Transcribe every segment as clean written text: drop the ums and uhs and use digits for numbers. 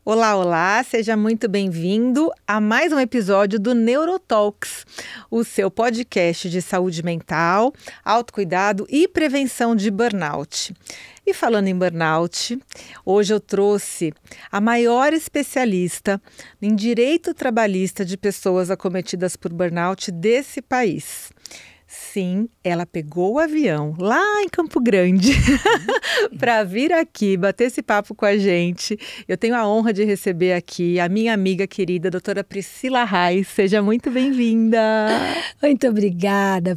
Olá, olá, seja muito bem-vindo a mais um episódio do Neurotalks, o seu podcast de saúde mental, autocuidado e prevenção de burnout. E falando em burnout, hoje eu trouxe a maior especialista em direito trabalhista de pessoas acometidas por burnout desse país. Sim, ela pegou o avião lá em Campo Grande para vir aqui bater esse papo com a gente. Eu tenho a honra de receber aqui a minha amiga querida, doutora Priscila Reis. Seja muito bem-vinda. Muito obrigada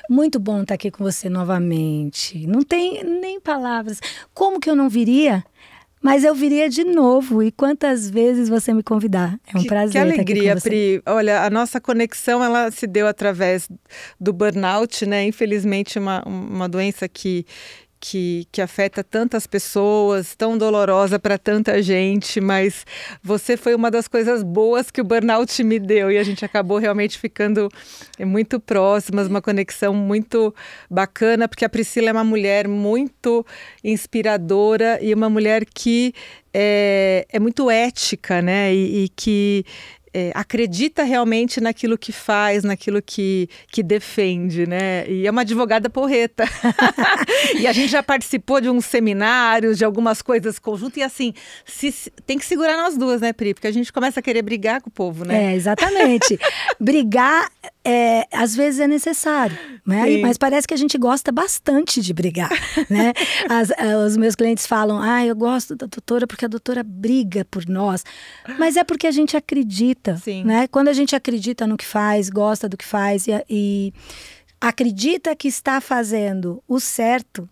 Muito bom estar aqui com você novamente. Não tem nem palavras. Como que eu não viria? Mas eu viria de novo, e quantas vezes você me convidar. É um prazer que alegria, estar aqui com você. Pri. Olha, a nossa conexão, ela se deu através do burnout, né? Infelizmente, uma doença que afeta tantas pessoas, tão dolorosa para tanta gente, mas você foi uma das coisas boas que o burnout me deu, e a gente acabou realmente ficando muito próximas, uma conexão muito bacana, porque a Priscila é uma mulher muito inspiradora e uma mulher que é muito ética, né? E que acredita realmente naquilo que faz, naquilo que defende, né? E é uma advogada porreta. E a gente já participou de uns seminários, de algumas coisas conjuntas, e assim, tem que segurar nós duas, né, Pri? Porque a gente começa a querer brigar com o povo, né? Exatamente. Brigar, às vezes é necessário, né? Mas parece que a gente gosta bastante de brigar, né? Os meus clientes falam, eu gosto da doutora porque a doutora briga por nós. Mas é porque a gente acredita, né? Quando a gente acredita no que faz, gosta do que faz e acredita que está fazendo o certo,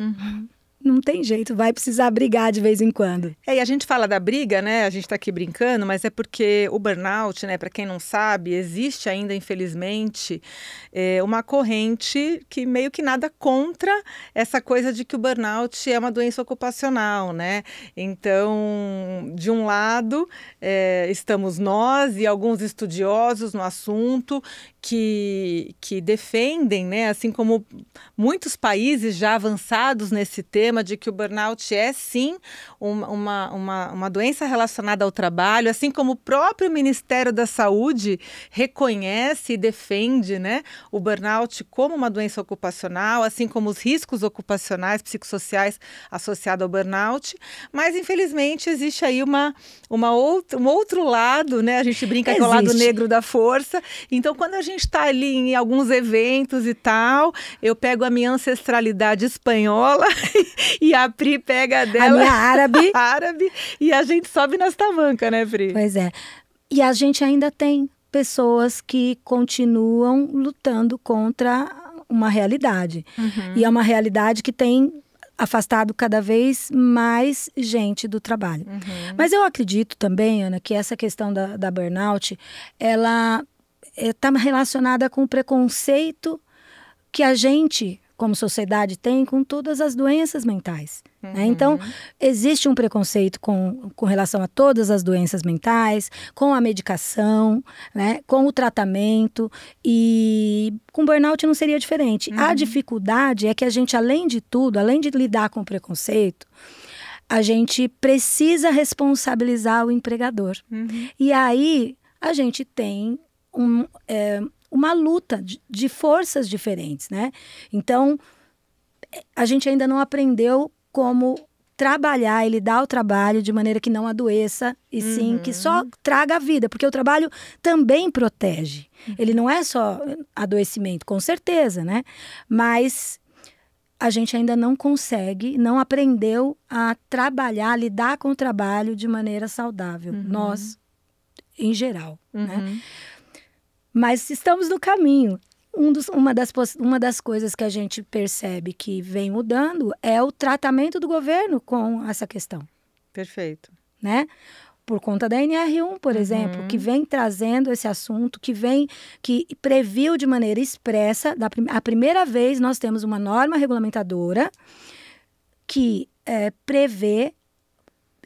não tem jeito, vai precisar brigar de vez em quando. E a gente fala da briga, né? A gente tá aqui brincando, mas é porque o burnout, né? Para quem não sabe, existe ainda, infelizmente, uma corrente que meio que nada contra essa coisa de que o burnout é uma doença ocupacional, né? Então, de um lado, estamos nós e alguns estudiosos no assunto que defendem, né? Assim como muitos países já avançados nesse tema, de que o burnout é sim uma doença relacionada ao trabalho, assim como o próprio Ministério da Saúde reconhece e defende, né, o burnout como uma doença ocupacional, assim como os riscos ocupacionais, psicossociais associados ao burnout, mas infelizmente existe aí um outro lado, né? A gente brinca que é o lado negro da força. Então, quando a gente está ali em alguns eventos e tal, eu pego a minha ancestralidade espanhola e a Pri pega a dela, a minha árabe, e a gente sobe nas tamancas, né, Pri? Pois é. E a gente ainda tem pessoas que continuam lutando contra uma realidade. E é uma realidade que tem afastado cada vez mais gente do trabalho. Mas eu acredito também, Ana, que essa questão da burnout, ela está relacionada com o preconceito que a gente, como sociedade, tem com todas as doenças mentais. Né? Então, existe um preconceito com relação a todas as doenças mentais, com a medicação, né? Com o tratamento, e com burnout não seria diferente. A dificuldade é que a gente, além de tudo, além de lidar com o preconceito, a gente precisa responsabilizar o empregador. E aí, a gente tem uma luta de forças diferentes, né? Então, a gente ainda não aprendeu como trabalhar e lidar o trabalho de maneira que não adoeça, e sim que só traga a vida, porque o trabalho também protege. Ele não é só adoecimento, com certeza, né? Mas a gente ainda não consegue, não aprendeu a trabalhar, lidar com o trabalho de maneira saudável. Nós, em geral, né? Mas estamos no caminho. Uma das coisas que a gente percebe que vem mudando é o tratamento do governo com essa questão. Perfeito. Né? Por conta da NR1, por exemplo, que vem trazendo esse assunto, que previu de maneira expressa, a primeira vez nós temos uma norma regulamentadora que prevê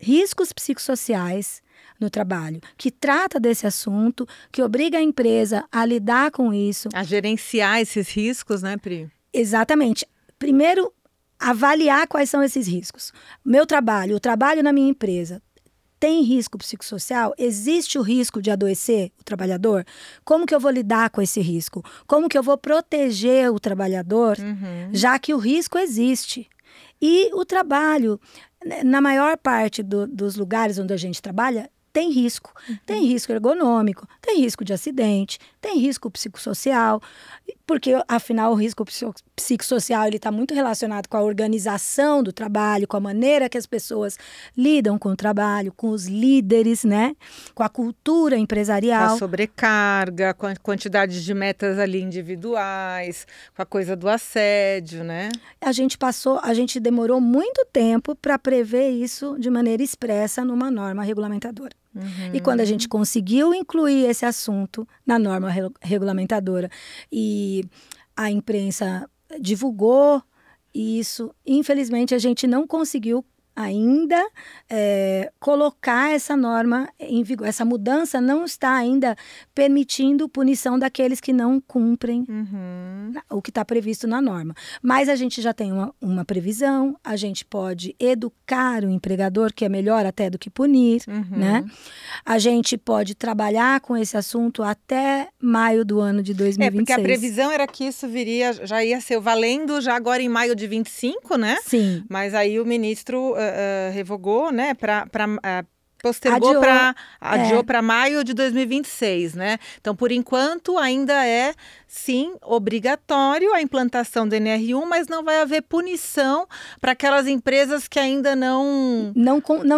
riscos psicossociais no trabalho, que trata desse assunto, que obriga a empresa a lidar com isso. A gerenciar esses riscos, né, Pri? Exatamente. Primeiro, avaliar quais são esses riscos. O trabalho na minha empresa, tem risco psicossocial? Existe o risco de adoecer o trabalhador? Como que eu vou lidar com esse risco? Como que eu vou proteger o trabalhador, já que o risco existe? E o trabalho, na maior parte dos lugares onde a gente trabalha, tem risco. Tem risco ergonômico, tem risco de acidente, tem risco psicossocial, porque, afinal, o risco psicossocial está muito relacionado com a organização do trabalho, com a maneira que as pessoas lidam com o trabalho, com os líderes, né? Com a cultura empresarial. A sobrecarga, com a quantidade de metas ali individuais, com a coisa do assédio, né? A gente demorou muito tempo para prever isso de maneira expressa numa norma regulamentadora. E quando a gente conseguiu incluir esse assunto na norma regulamentadora e a imprensa divulgou isso, infelizmente a gente não conseguiu ainda colocar essa norma em vigor. Essa mudança não está ainda permitindo punição daqueles que não cumprem o que está previsto na norma. Mas a gente já tem uma previsão, a gente pode educar o empregador, que é melhor até do que punir, né? A gente pode trabalhar com esse assunto até maio do ano de 2026. Porque a previsão era que isso já ia ser valendo já agora em maio de 25, né? Sim. Mas aí o ministro revogou, né, postergou adiou para maio de 2026, né? Então, por enquanto, ainda é, sim, obrigatório a implantação do NR1, mas não vai haver punição para aquelas empresas que ainda não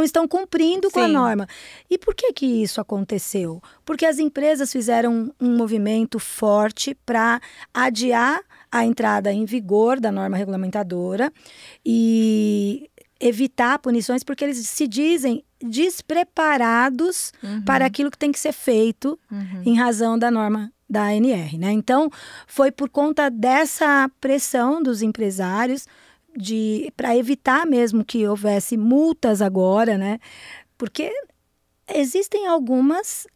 estão cumprindo com a norma. E por que isso aconteceu? Porque as empresas fizeram um movimento forte para adiar a entrada em vigor da norma regulamentadora e evitar punições, porque eles se dizem despreparados para aquilo que tem que ser feito em razão da norma da ANR, né? Então, foi por conta dessa pressão dos empresários para evitar mesmo que houvesse multas agora, né? Porque existem algumas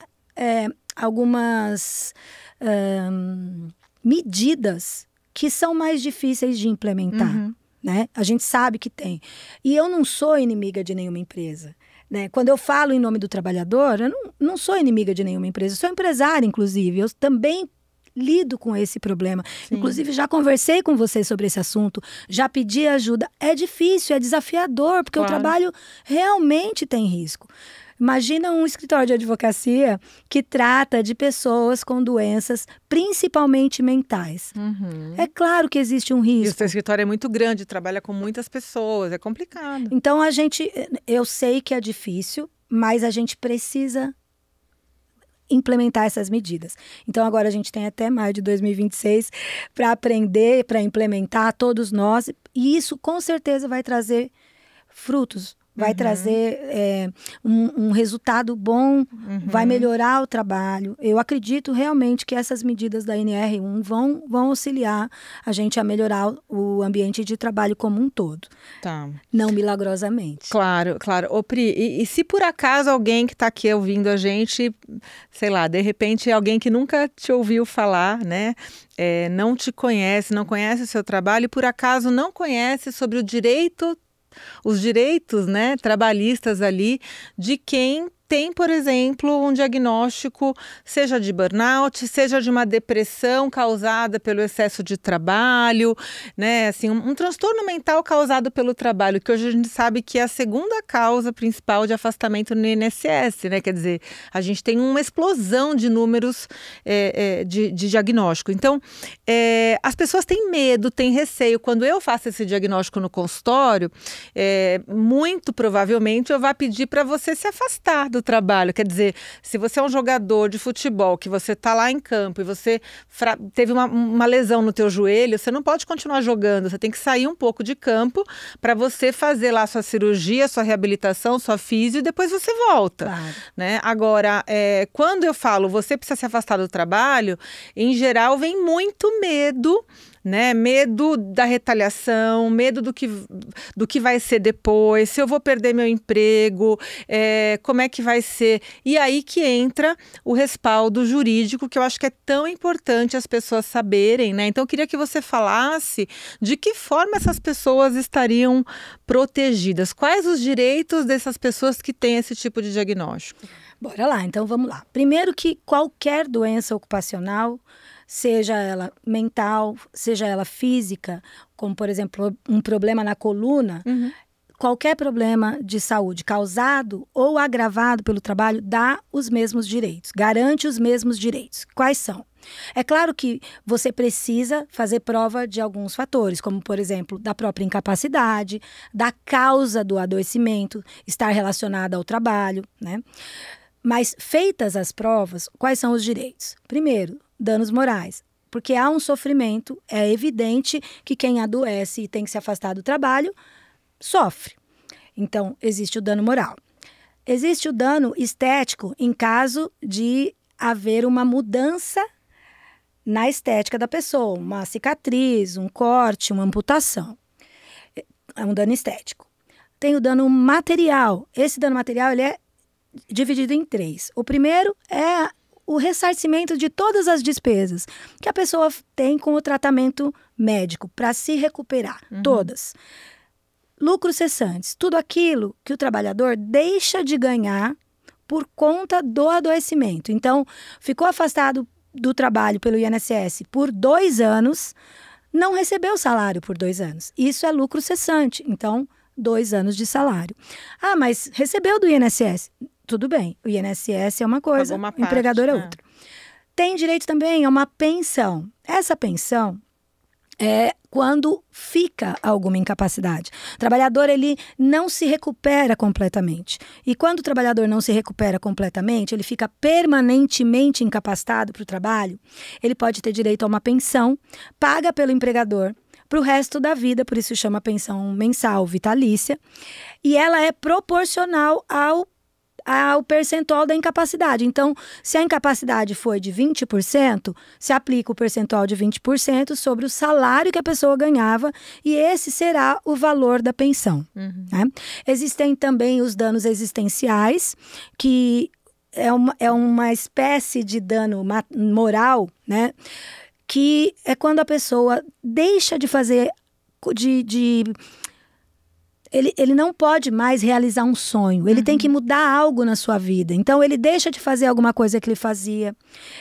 medidas que são mais difíceis de implementar. Né? A gente sabe que tem. E eu não sou inimiga de nenhuma empresa. Né? Quando eu falo em nome do trabalhador, eu não sou inimiga de nenhuma empresa. Eu sou empresária, inclusive. Eu também lido com esse problema. Sim. Inclusive, já conversei com você sobre esse assunto. Já pedi ajuda. É difícil, é desafiador, porque o trabalho realmente tem risco. Imagina um escritório de advocacia que trata de pessoas com doenças, principalmente mentais. É claro que existe um risco. E o seu escritório é muito grande, trabalha com muitas pessoas, é complicado. Então, eu sei que é difícil, mas a gente precisa implementar essas medidas. Então, agora a gente tem até maio de 2026 para aprender, para implementar, todos nós. E isso, com certeza, vai trazer frutos. Vai trazer um resultado bom, vai melhorar o trabalho. Eu acredito realmente que essas medidas da NR1 vão auxiliar a gente a melhorar o ambiente de trabalho como um todo. Tá. Não milagrosamente. Claro, claro. Ô, Pri, e se por acaso alguém que está aqui ouvindo a gente, sei lá, de repente alguém que nunca te ouviu falar, né? Não te conhece, não conhece o seu trabalho e por acaso não conhece sobre os direitos, né, trabalhistas ali de quem tem, por exemplo, um diagnóstico, seja de burnout, seja de uma depressão causada pelo excesso de trabalho, né, assim, um transtorno mental causado pelo trabalho, que hoje a gente sabe que é a segunda causa principal de afastamento no INSS, né, quer dizer, a gente tem uma explosão de números de diagnóstico. Então, as pessoas têm medo, têm receio. Quando eu faço esse diagnóstico no consultório, muito provavelmente eu vou pedir para você se afastar do trabalho. Quer dizer, se você é um jogador de futebol, que você está lá em campo e você teve uma lesão no teu joelho, você não pode continuar jogando, você tem que sair um pouco de campo para você fazer lá sua cirurgia, sua reabilitação, sua físio e depois você volta. Claro. Né? Agora, quando eu falo você precisa se afastar do trabalho, em geral vem muito medo né? Medo da retaliação, medo do que vai ser depois, se eu vou perder meu emprego, como é que vai ser. E aí que entra o respaldo jurídico, que eu acho que é tão importante as pessoas saberem, né? Então, eu queria que você falasse de que forma essas pessoas estariam protegidas. Quais os direitos dessas pessoas que têm esse tipo de diagnóstico? Bora lá, então vamos lá. Primeiro que qualquer doença ocupacional, seja ela mental, seja ela física, como por exemplo um problema na coluna, qualquer problema de saúde causado ou agravado pelo trabalho dá os mesmos direitos, garante os mesmos direitos. Quais são? É claro que você precisa fazer prova de alguns fatores, como por exemplo, da própria incapacidade, da causa do adoecimento, estar relacionada ao trabalho, né? Mas feitas as provas, quais são os direitos? Primeiro, danos morais. Porque há um sofrimento, é evidente que quem adoece e tem que se afastar do trabalho, sofre. Então, existe o dano moral. Existe o dano estético em caso de haver uma mudança na estética da pessoa, uma cicatriz, um corte, uma amputação. É um dano estético. Tem o dano material. Esse dano material ele é dividido em 3. O primeiro é o ressarcimento de todas as despesas que a pessoa tem com o tratamento médico para se recuperar, todas. Lucros cessantes, tudo aquilo que o trabalhador deixa de ganhar por conta do adoecimento. Então, ficou afastado do trabalho pelo INSS por 2 anos, não recebeu salário por 2 anos. Isso é lucro cessante, então 2 anos de salário. Ah, mas recebeu do INSS? Tudo bem, o INSS é uma coisa, o empregador é outra. Tem direito também a uma pensão. Essa pensão é quando fica alguma incapacidade. O trabalhador, ele não se recupera completamente. E quando o trabalhador não se recupera completamente, ele fica permanentemente incapacitado para o trabalho, ele pode ter direito a uma pensão paga pelo empregador para o resto da vida, por isso chama pensão mensal vitalícia, e ela é proporcional ao percentual da incapacidade. Então, se a incapacidade foi de 20%, se aplica o percentual de 20% sobre o salário que a pessoa ganhava e esse será o valor da pensão. Né? Existem também os danos existenciais, que é uma espécie de dano moral, né? Que é quando a pessoa deixa de fazer, Ele não pode mais realizar um sonho, ele tem que mudar algo na sua vida. Então, ele deixa de fazer alguma coisa que ele fazia,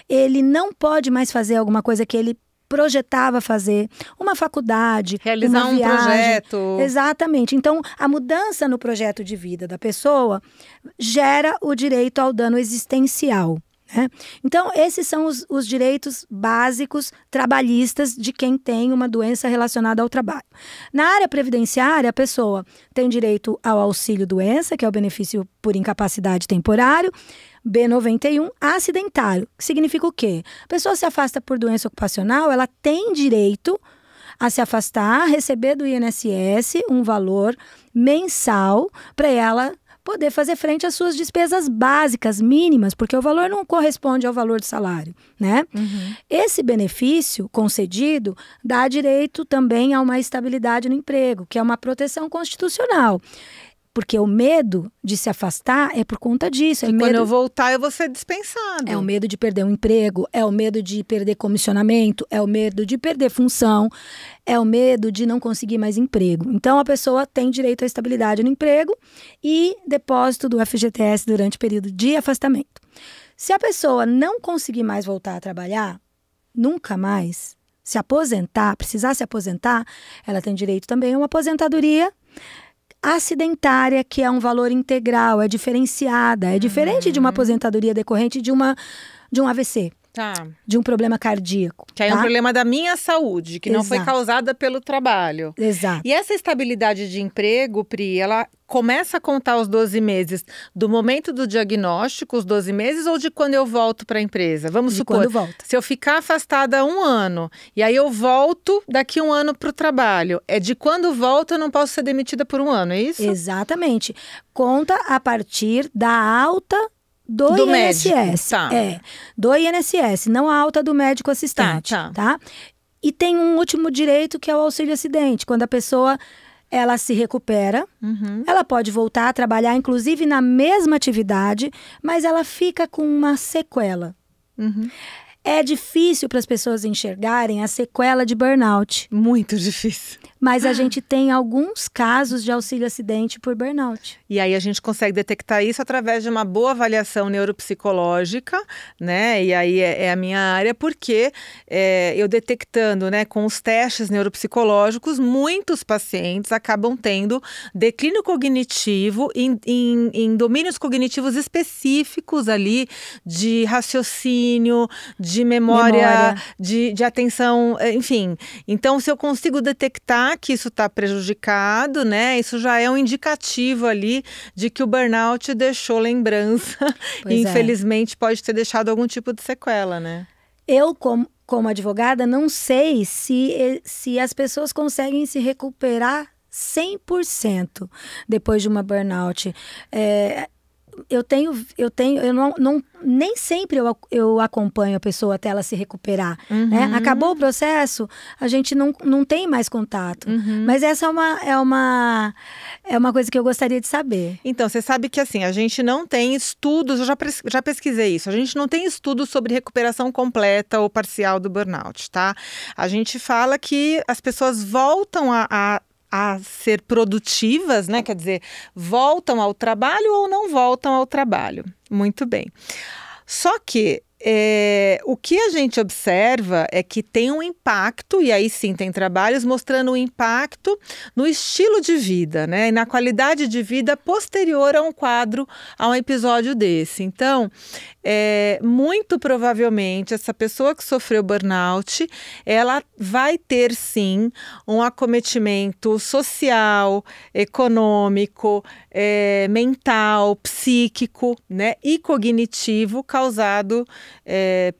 ele não pode mais fazer alguma coisa que ele projetava fazer, uma faculdade, realizar uma viagem. Projeto. Exatamente. Então, a mudança no projeto de vida da pessoa gera o direito ao dano existencial. Então, esses são os direitos básicos trabalhistas de quem tem uma doença relacionada ao trabalho. Na área previdenciária, a pessoa tem direito ao auxílio-doença, que é o benefício por incapacidade temporário, B91, acidentário, que significa o quê? A pessoa se afasta por doença ocupacional, ela tem direito a se afastar, receber do INSS um valor mensal para ela poder fazer frente às suas despesas básicas, mínimas, porque o valor não corresponde ao valor do salário, né? Esse benefício concedido dá direito também a uma estabilidade no emprego, que é uma proteção constitucional. Porque o medo de se afastar é por conta disso. Quando eu voltar, eu vou ser dispensado. É o medo de perder um emprego, é o medo de perder comissionamento, é o medo de perder função, é o medo de não conseguir mais emprego. Então, a pessoa tem direito à estabilidade no emprego e depósito do FGTS durante o período de afastamento. Se a pessoa não conseguir mais voltar a trabalhar, nunca mais se aposentar, precisar se aposentar, ela tem direito também a uma aposentadoria acidentária, que é um valor integral, é diferenciada, é diferente de uma aposentadoria decorrente de um AVC. Tá. De um problema cardíaco. Que aí é um problema da minha saúde, que não foi causada pelo trabalho. Exato. E essa estabilidade de emprego, Pri, ela começa a contar os 12 meses do momento do diagnóstico, os 12 meses, ou de quando eu volto para a empresa? Vamos supor, quando volta. Se eu ficar afastada 1 ano, e aí eu volto daqui 1 ano para o trabalho, é de quando volto eu não posso ser demitida por 1 ano, é isso? Exatamente. Conta a partir da alta do INSS. Médico, tá. Do INSS, não a alta do médico assistente, tá? E tem um último direito que é o auxílio acidente, quando a pessoa ela se recupera, ela pode voltar a trabalhar, inclusive na mesma atividade, mas ela fica com uma sequela. É difícil para as pessoas enxergarem a sequela de burnout. Muito difícil. Mas a gente tem alguns casos de auxílio acidente por burnout. E aí a gente consegue detectar isso através de uma boa avaliação neuropsicológica, né? E aí é a minha área, porque eu detectando, né, com os testes neuropsicológicos, muitos pacientes acabam tendo declínio cognitivo em domínios cognitivos específicos ali, de raciocínio, de memória. De atenção, enfim. Então, se eu consigo detectar que isso está prejudicado, né? Isso já é um indicativo ali de que o burnout deixou lembrança e infelizmente pode ter deixado algum tipo de sequela, né? Eu, como advogada, não sei se as pessoas conseguem se recuperar 100% depois de uma burnout. Nem sempre eu acompanho a pessoa até ela se recuperar, né? Acabou o processo, a gente não tem mais contato. Mas essa é uma coisa que eu gostaria de saber. Então, você sabe que assim, a gente não tem estudos, eu já pesquisei isso, a gente não tem estudos sobre recuperação completa ou parcial do burnout, tá? A gente fala que as pessoas voltam a ser produtivas, né? Quer dizer, voltam ao trabalho ou não voltam ao trabalho. Muito bem. Só que o que a gente observa é que tem um impacto, e aí sim tem trabalhos mostrando o impacto no estilo de vida, né? E na qualidade de vida posterior a um episódio desse. Então, muito provavelmente essa pessoa que sofreu burnout, ela vai ter sim um acometimento social, econômico, mental, psíquico, né? E cognitivo causado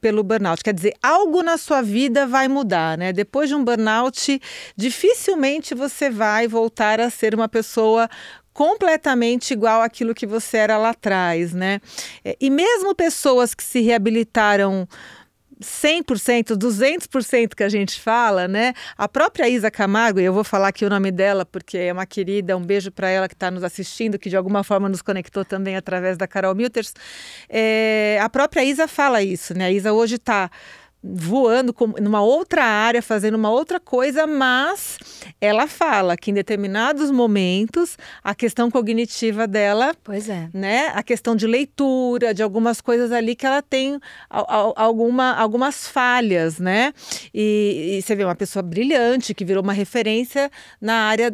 pelo burnout. Quer dizer, algo na sua vida vai mudar, né? Depois de um burnout, dificilmente você vai voltar a ser uma pessoa completamente igual àquilo que você era lá atrás, né? E mesmo pessoas que se reabilitaram 100%, 200% que a gente fala, né? A própria Isa Camargo, e eu vou falar aqui o nome dela porque é uma querida, um beijo para ela que está nos assistindo, que de alguma forma nos conectou também através da Carol Milters. A própria Isa fala isso, né? A Isa hoje está voando numa outra área, fazendo uma outra coisa, mas ela fala que em determinados momentos a questão cognitiva dela, né, a questão de leitura, de algumas coisas ali que ela tem algumas falhas, né? E você vê uma pessoa brilhante que virou uma referência na área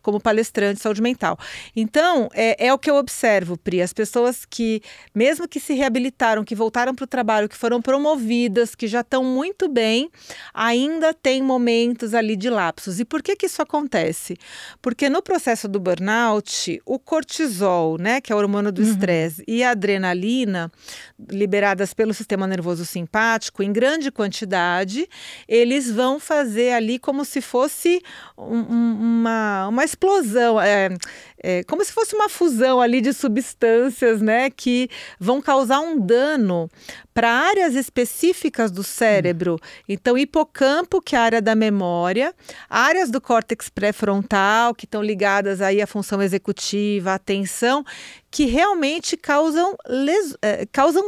como palestrante de saúde mental. Então, é o que eu observo, Pri, as pessoas que, mesmo que se reabilitaram, que voltaram para o trabalho, que foram promovidas, que já estão muito bem, ainda tem momentos ali de lapsos. E por que isso acontece? Porque no processo do burnout, o cortisol, né, que é o hormônio do estresse, e a adrenalina, liberadas pelo sistema nervoso simpático, em grande quantidade, eles vão fazer ali como se fosse uma explosão, como se fosse uma fusão ali de substâncias, né, que vão causar um dano para áreas específicas do cérebro. Então, hipocampo, que é a área da memória, áreas do córtex pré-frontal, que estão ligadas aí à função executiva, à atenção, que realmente causam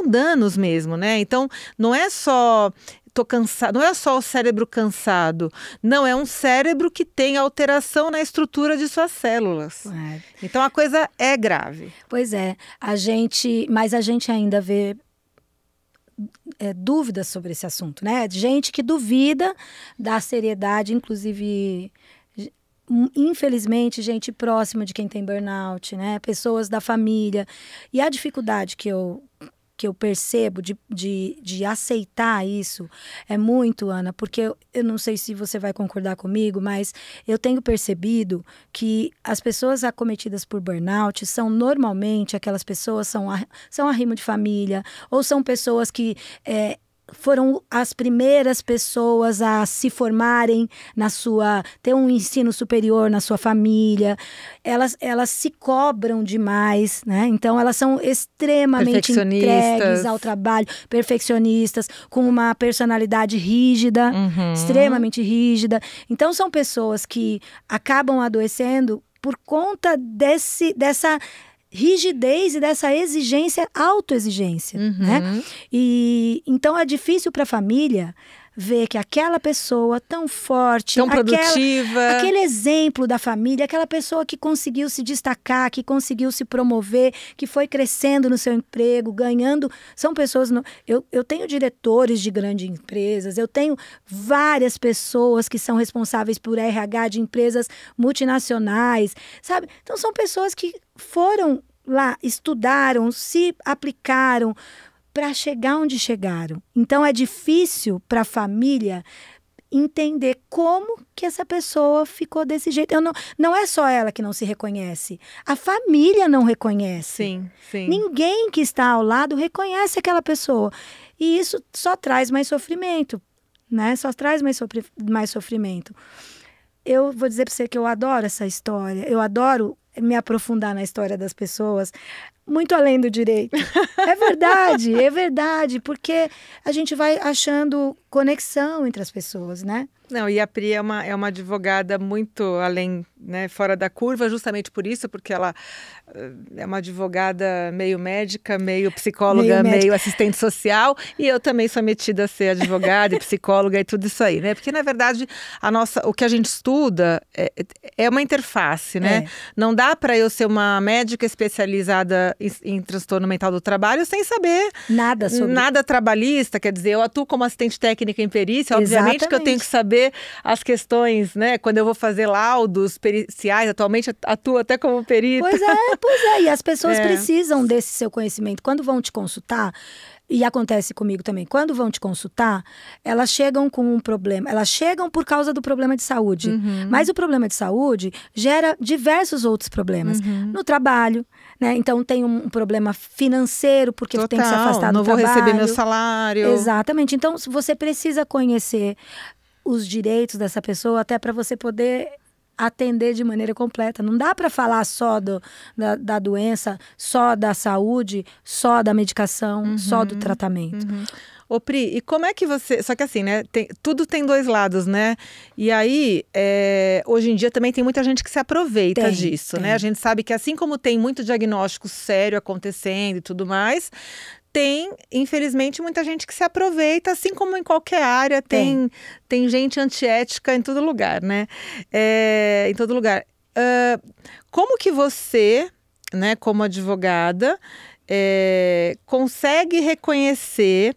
danos mesmo, né? Então, não é só tô cansado, não é só o cérebro cansado, não, é um cérebro que tem alteração na estrutura de suas células. Então a coisa é grave. Pois é, mas a gente ainda vê dúvidas sobre esse assunto, né? Gente que duvida da seriedade, inclusive, infelizmente, gente próxima de quem tem burnout, né? Pessoas da família. E a dificuldade que eu percebo de aceitar isso é muito, Ana, porque eu não sei se você vai concordar comigo, mas eu tenho percebido que as pessoas acometidas por burnout são normalmente aquelas pessoas, são arrimo de família, ou são pessoas que foram as primeiras pessoas a se formarem ter um ensino superior na sua família, elas se cobram demais, né? Então elas são extremamente entregues ao trabalho, perfeccionistas, com uma personalidade rígida, extremamente rígida. Então são pessoas que acabam adoecendo por conta dessa rigidez e dessa exigência, autoexigência, né? E então é difícil para a família ver que aquela pessoa tão forte, tão produtiva, aquele exemplo da família, aquela pessoa que conseguiu se destacar, que conseguiu se promover, que foi crescendo no seu emprego, ganhando, são pessoas, eu tenho diretores de grandes empresas, eu tenho várias pessoas que são responsáveis por RH de empresas multinacionais, sabe? Então são pessoas que foram lá, estudaram, se aplicaram para chegar onde chegaram. Então é difícil para a família entender como que essa pessoa ficou desse jeito. Não é só ela que não se reconhece, a família não reconhece. Sim, sim. Ninguém que está ao lado reconhece aquela pessoa. E isso só traz mais sofrimento, né? Só traz mais sofrimento. Eu vou dizer para você que eu adoro essa história, eu adoro me aprofundar na história das pessoas, muito além do direito. É verdade, porque a gente vai achando conexão entre as pessoas, né? Não, e a Pri é uma advogada muito além, né, fora da curva, justamente por isso, porque ela é uma advogada meio médica, meio psicóloga, meio assistente social, e eu também sou metida a ser advogada e psicóloga e tudo isso aí, né? Porque, na verdade, o que a gente estuda é uma interface, né? Não dá para eu ser uma médica especializada em transtorno mental do trabalho sem saber nada trabalhista, quer dizer, eu atuo como assistente técnica em perícia, obviamente que eu tenho que saber as questões, né? Quando eu vou fazer laudos periciais, atualmente atuo até como perita. Pois é, e as pessoas precisam desse seu conhecimento. Quando vão te consultar, e acontece comigo também, quando vão te consultar, elas chegam com um problema, elas chegam por causa do problema de saúde, mas o problema de saúde gera diversos outros problemas, no trabalho, né? Então tem um problema financeiro, porque tu tem que se afastar do trabalho. Não vou receber meu salário. Exatamente, então você precisa conhecer os direitos dessa pessoa até para você poder atender de maneira completa. Não dá para falar só da doença, só da saúde, só da medicação, só do tratamento. Ô Pri, e como é que você... Só que assim, né? Tudo tem dois lados, né? E aí, hoje em dia também tem muita gente que se aproveita disso, né? A gente sabe que assim como tem muito diagnóstico sério acontecendo e tudo mais... Tem, infelizmente, muita gente que se aproveita, assim como em qualquer área, tem gente antiética em todo lugar, né? Em todo lugar. Como que você, né, como advogada, consegue reconhecer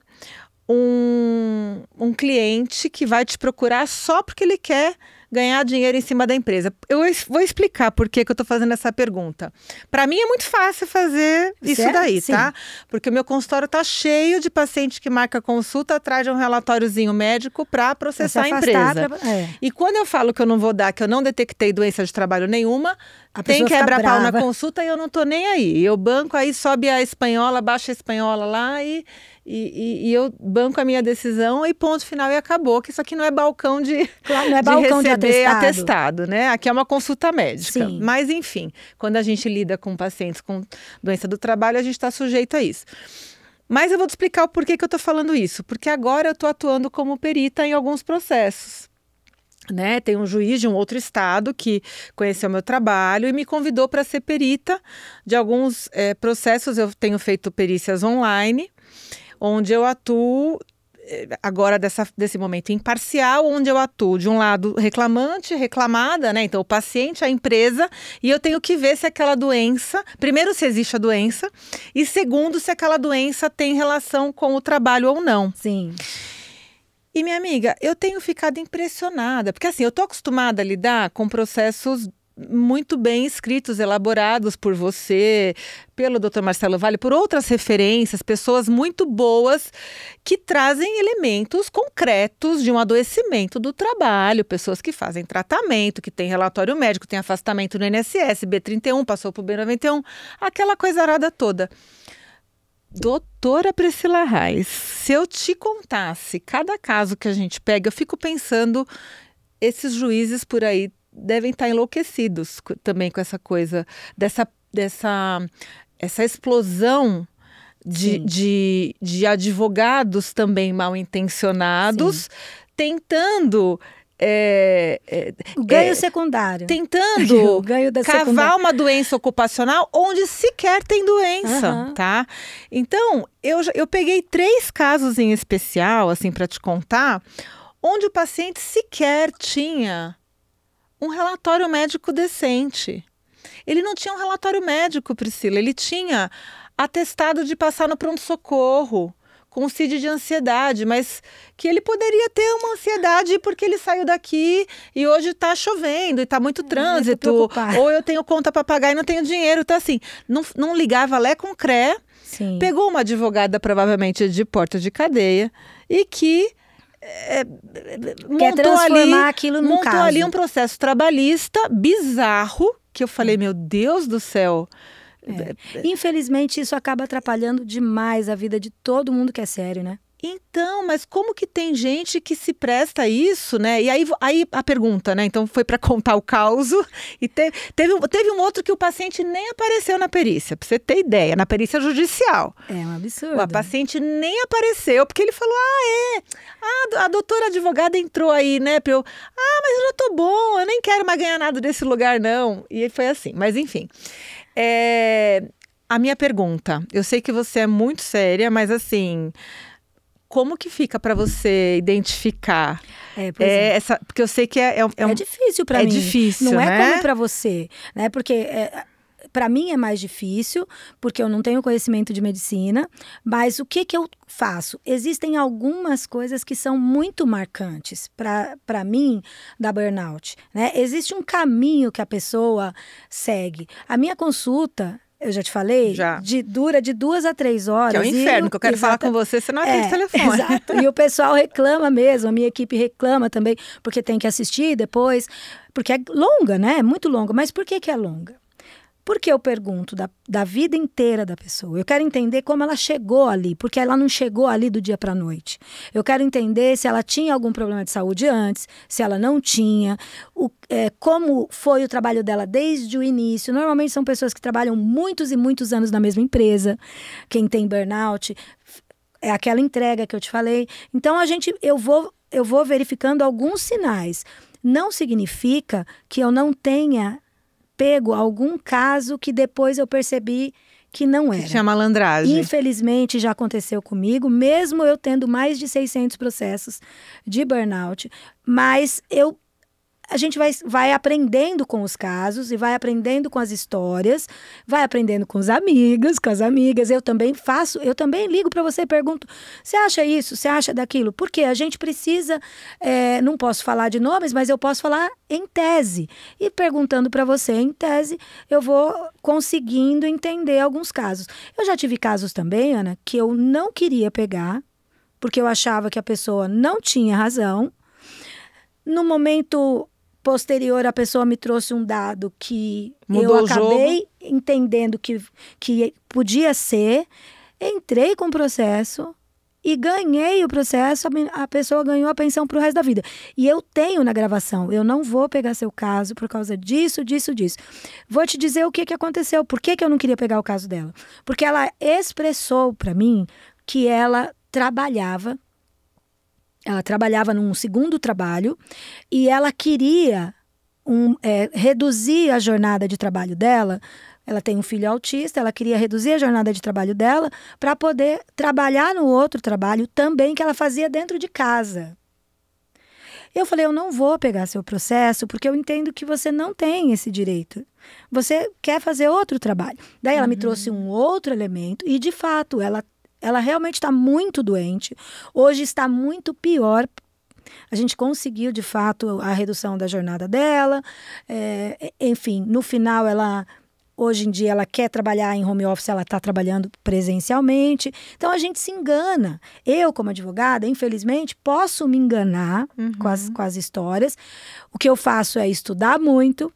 um cliente que vai te procurar só porque ele quer ganhar dinheiro em cima da empresa? Eu vou explicar por que eu estou fazendo essa pergunta. Para mim é muito fácil fazer isso daí, tá? Porque o meu consultório está cheio de paciente que marca consulta atrás de um relatóriozinho médico para processar a empresa. E quando eu falo que eu não vou dar, que eu não detectei doença de trabalho nenhuma, tem quebra-pau na consulta e eu não tô nem aí. Eu banco, aí sobe a espanhola, baixa a espanhola lá e eu banco a minha decisão e ponto final e acabou. Que isso aqui não é balcão de receber atestado, né? Aqui é uma consulta médica. Sim. Mas enfim, quando a gente lida com pacientes com doença do trabalho, a gente está sujeito a isso. Mas eu vou te explicar o porquê que eu tô falando isso. Porque agora eu tô atuando como perita em alguns processos. Né? Tem um juiz de um outro estado que conheceu meu trabalho e me convidou para ser perita de alguns processos. Eu tenho feito perícias online, onde eu atuo agora desse momento imparcial, onde eu atuo de um lado reclamante, reclamada, né? Então o paciente, a empresa, e eu tenho que ver se aquela doença, primeiro se existe a doença e segundo se aquela doença tem relação com o trabalho ou não. Sim. E, minha amiga, eu tenho ficado impressionada, porque assim, eu tô acostumada a lidar com processos muito bem escritos, elaborados por você, pelo Dr. Marcelo Valle, por outras referências, pessoas muito boas que trazem elementos concretos de um adoecimento do trabalho, pessoas que fazem tratamento, que têm relatório médico, têm afastamento no INSS, B31, passou por B91, aquela coisa arada toda. Doutora Priscila Reis, se eu te contasse cada caso que a gente pega, eu fico pensando, esses juízes por aí devem estar enlouquecidos também com essa coisa, essa explosão de advogados também mal intencionados, tentando... o ganho secundário. Tentando o ganho da cavar secundária. uma doença ocupacional onde sequer tem doença, tá? Então, eu peguei 3 casos em especial, assim, para te contar, onde o paciente sequer tinha um relatório médico decente. Ele não tinha um relatório médico, Priscila, ele tinha atestado de passar no pronto-socorro, com CID de ansiedade, mas que ele poderia ter uma ansiedade porque ele saiu daqui e hoje está chovendo e está muito trânsito, ou eu tenho conta para pagar e não tenho dinheiro. Então, assim, não ligava Lé com Cré, pegou uma advogada provavelmente de porta de cadeia e que montou ali um processo trabalhista bizarro, que eu falei, meu Deus do céu... Infelizmente, isso acaba atrapalhando demais a vida de todo mundo que é sério, né? Então, mas como que tem gente que se presta a isso, né? E aí a pergunta, né? Então foi para contar o caos e teve um outro que o paciente nem apareceu na perícia, para você ter ideia, na perícia judicial. É um absurdo. O paciente nem apareceu, porque ele falou, a doutora advogada entrou aí, né? Mas eu já tô bom, eu nem quero mais ganhar nada desse lugar, não. E foi assim, mas enfim... A minha pergunta, eu sei que você é muito séria, mas assim, como que fica para você identificar essa? Porque eu sei que é difícil para mim. É difícil, não né? É como para você, né? Porque para mim é mais difícil, porque eu não tenho conhecimento de medicina, mas o que eu faço? Existem algumas coisas que são muito marcantes para mim da burnout, né? Existe um caminho que a pessoa segue. A minha consulta, eu já te falei, dura de 2 a 3 horas. Que é o inferno, que eu quero falar com você não atende telefone. Exato, e o pessoal reclama mesmo, a minha equipe reclama também, porque tem que assistir depois, porque é longa, né? É muito longa, mas por que é longa? Porque eu pergunto da vida inteira da pessoa. Eu quero entender como ela chegou ali, porque ela não chegou ali do dia para a noite. Eu quero entender se ela tinha algum problema de saúde antes, se ela não tinha, como foi o trabalho dela desde o início. Normalmente são pessoas que trabalham muitos e muitos anos na mesma empresa. Quem tem burnout é aquela entrega que eu te falei. Então eu vou verificando alguns sinais. Não significa que eu não tenha pego algum caso que depois eu percebi que não era. Que tinha malandragem. Infelizmente já aconteceu comigo, mesmo eu tendo mais de 600 processos de burnout, mas a gente vai aprendendo com os casos e vai aprendendo com as histórias, vai aprendendo com os amigos, com as amigas. Eu também ligo para você e pergunto, você acha isso, você acha daquilo? Porque a gente precisa, não posso falar de nomes, mas eu posso falar em tese. E perguntando para você em tese, eu vou conseguindo entender alguns casos. Eu já tive casos também, Ana, que eu não queria pegar, porque eu achava que a pessoa não tinha razão. No momento posterior, a pessoa me trouxe um dado que eu acabei entendendo que podia ser. Entrei com o processo e ganhei o processo. A pessoa ganhou a pensão para o resto da vida. E eu tenho na gravação, eu não vou pegar seu caso por causa disso. Vou te dizer o que aconteceu, por que eu não queria pegar o caso dela. Porque ela expressou para mim que ela trabalhava num segundo trabalho e ela queria reduzir a jornada de trabalho dela. Ela tem um filho autista, ela queria reduzir a jornada de trabalho dela para poder trabalhar no outro trabalho também que ela fazia dentro de casa. Eu falei, eu não vou pegar seu processo porque eu entendo que você não tem esse direito. Você quer fazer outro trabalho. Daí ela me trouxe um outro elemento e, de fato, ela realmente está muito doente. Hoje está muito pior. A gente conseguiu, de fato, a redução da jornada dela. Enfim, no final, hoje em dia, ela quer trabalhar em home office, ela está trabalhando presencialmente. Então, a gente se engana. Eu, como advogada, infelizmente, posso me enganar com as histórias. O que eu faço é estudar muito,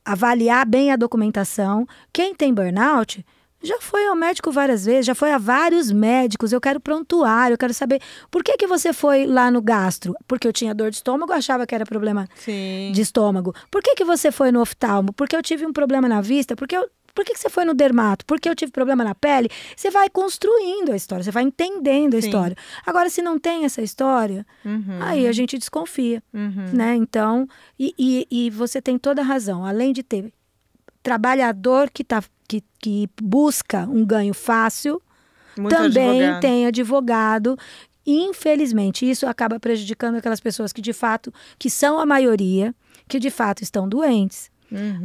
avaliar bem a documentação. Quem tem burnout Já foi ao médico várias vezes, já foi a vários médicos, eu quero prontuário, eu quero saber por que você foi lá no gastro? Porque eu tinha dor de estômago, eu achava que era problema de estômago. Por que você foi no oftalmo? Porque eu tive um problema na vista, por que você foi no dermato? Porque eu tive problema na pele? Você vai construindo a história, você vai entendendo a história. Agora, se não tem essa história, aí a gente desconfia, né? Então, e você tem toda a razão. Além de ter trabalhador que busca um ganho fácil, também tem advogado. Infelizmente, isso acaba prejudicando aquelas pessoas que, de fato, que são a maioria, que, de fato, estão doentes.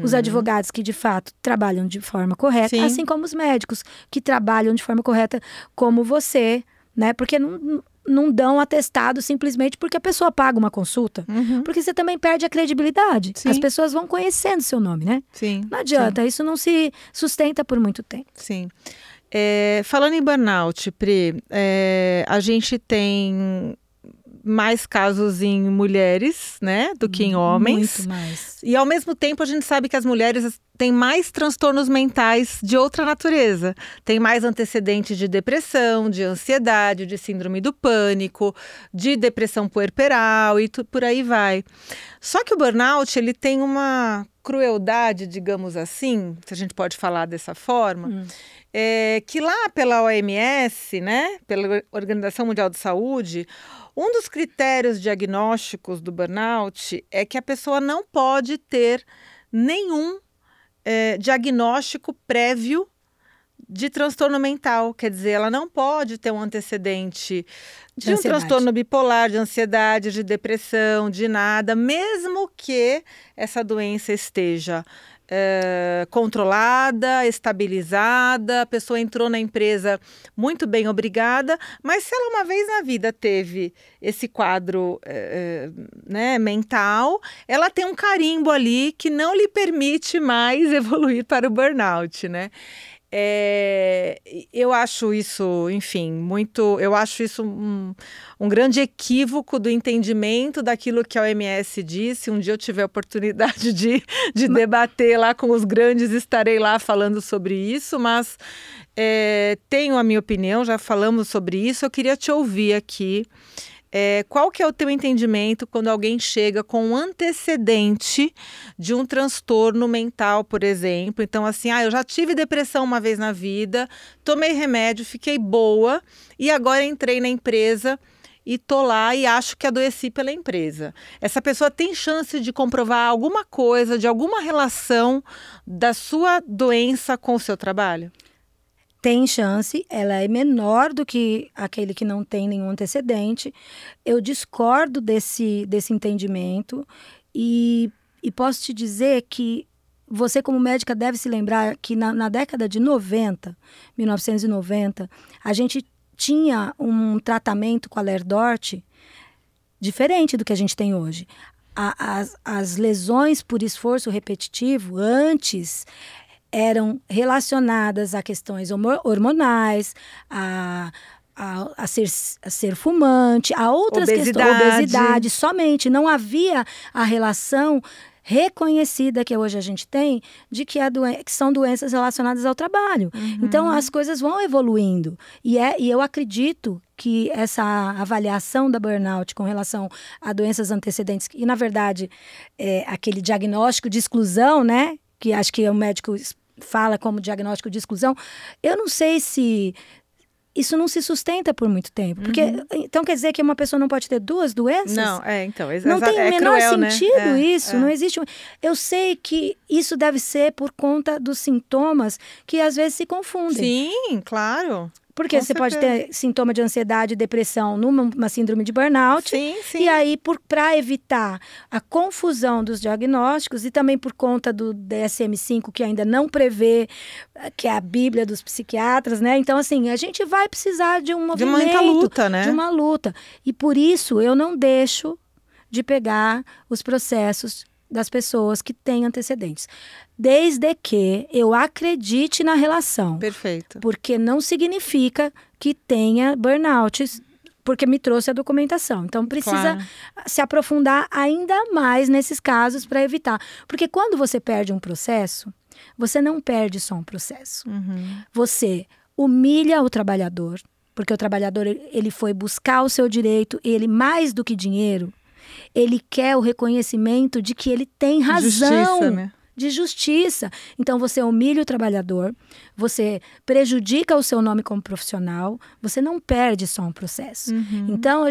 Os advogados que, de fato, trabalham de forma correta, assim como os médicos que trabalham de forma correta, como você, né? Porque não dão atestado simplesmente porque a pessoa paga uma consulta. Porque você também perde a credibilidade. As pessoas vão conhecendo seu nome, né? Não adianta, isso não se sustenta por muito tempo. Falando em burnout, Pri, a gente tem mais casos em mulheres, né, do que em homens. Muito mais. E ao mesmo tempo a gente sabe que as mulheres têm mais transtornos mentais de outra natureza. Tem mais antecedentes de depressão, de ansiedade, de síndrome do pânico, de depressão puerperal e por aí vai. Só que o burnout, ele tem uma crueldade, digamos assim, se a gente pode falar dessa forma, que lá pela OMS, né, pela Organização Mundial de Saúde, um dos critérios diagnósticos do burnout é que a pessoa não pode ter nenhum diagnóstico prévio de transtorno mental. Quer dizer, ela não pode ter um antecedente de um transtorno bipolar, de ansiedade, de depressão, de nada, mesmo que essa doença esteja controlada, estabilizada, a pessoa entrou na empresa muito bem, obrigada, mas se ela uma vez na vida teve esse quadro né, mental, ela tem um carimbo ali que não lhe permite mais evoluir para o burnout, né? Eu acho isso, enfim, eu acho isso um grande equívoco do entendimento daquilo que a OMS disse. Um dia eu tiver a oportunidade de debater lá com os grandes, estarei lá falando sobre isso, mas tenho a minha opinião, já falamos sobre isso, eu queria te ouvir aqui. Qual que é o teu entendimento quando alguém chega com um antecedente de um transtorno mental, por exemplo? Então, assim, eu já tive depressão uma vez na vida, tomei remédio, fiquei boa e agora entrei na empresa e tô lá e acho que adoeci pela empresa. Essa pessoa tem chance de comprovar alguma coisa, de alguma relação da sua doença com o seu trabalho? Tem chance, ela é menor do que aquele que não tem nenhum antecedente. Eu discordo desse entendimento e posso te dizer que você, como médica, deve se lembrar que na década de 1990, a gente tinha um tratamento com a Lerdort diferente do que a gente tem hoje. As lesões por esforço repetitivo antes eram relacionadas a questões hormonais, a ser fumante, a outras questões, obesidade, somente. Não havia a relação reconhecida que hoje a gente tem de que são doenças relacionadas ao trabalho. Então, as coisas vão evoluindo. E eu acredito que essa avaliação da burnout com relação a doenças antecedentes, e na verdade, aquele diagnóstico de exclusão, né, que acho que o médico fala como diagnóstico de exclusão, eu não sei se isso não se sustenta por muito tempo. Porque, então quer dizer que uma pessoa não pode ter duas doenças? Não, então... Não tem o menor cruel, sentido isso, não existe... Eu sei que isso deve ser por conta dos sintomas que às vezes se confundem. Sim, claro. Porque você pode ter sintoma de ansiedade e depressão numa síndrome de burnout. Sim. E aí, para evitar a confusão dos diagnósticos e também por conta do DSM-5, que ainda não prevê, que é a bíblia dos psiquiatras, né? Então, assim, a gente vai precisar de um movimento. De muita luta, né? De uma luta. E por isso, eu não deixo de pegar os processos das pessoas que têm antecedentes. Desde que eu acredite na relação. Perfeito. Porque não significa que tenha burnout, porque me trouxe a documentação. Então, precisa se aprofundar ainda mais nesses casos para evitar. Porque quando você perde um processo, você não perde só um processo. Você humilha o trabalhador, porque o trabalhador ele foi buscar o seu direito, ele mais do que dinheiro, ele quer o reconhecimento de que ele tem razão. Justiça, né? De justiça. Então você humilha o trabalhador, você prejudica o seu nome como profissional, você não perde só um processo. Então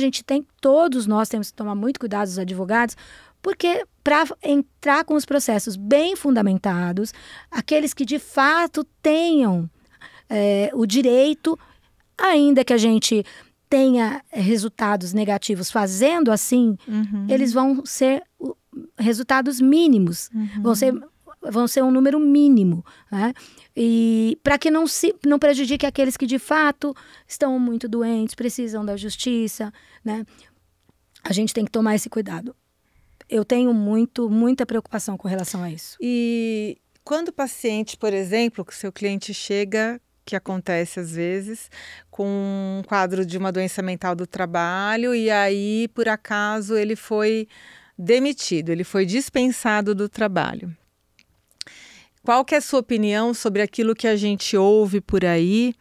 todos nós temos que tomar muito cuidado, os advogados, porque para entrar com os processos bem fundamentados, aqueles que de fato tenham o direito, ainda que a gente tenha resultados negativos fazendo assim, eles vão ser resultados mínimos, vão ser um número mínimo, né? E para que não prejudique aqueles que de fato estão muito doentes, precisam da justiça, né? A gente tem que tomar esse cuidado. Eu tenho muita preocupação com relação a isso. E quando o paciente, por exemplo, que o seu cliente chega, que acontece às vezes, com um quadro de uma doença mental do trabalho, e aí, por acaso, ele foi demitido, ele foi dispensado do trabalho. Qual que é a sua opinião sobre aquilo que a gente ouve por aí,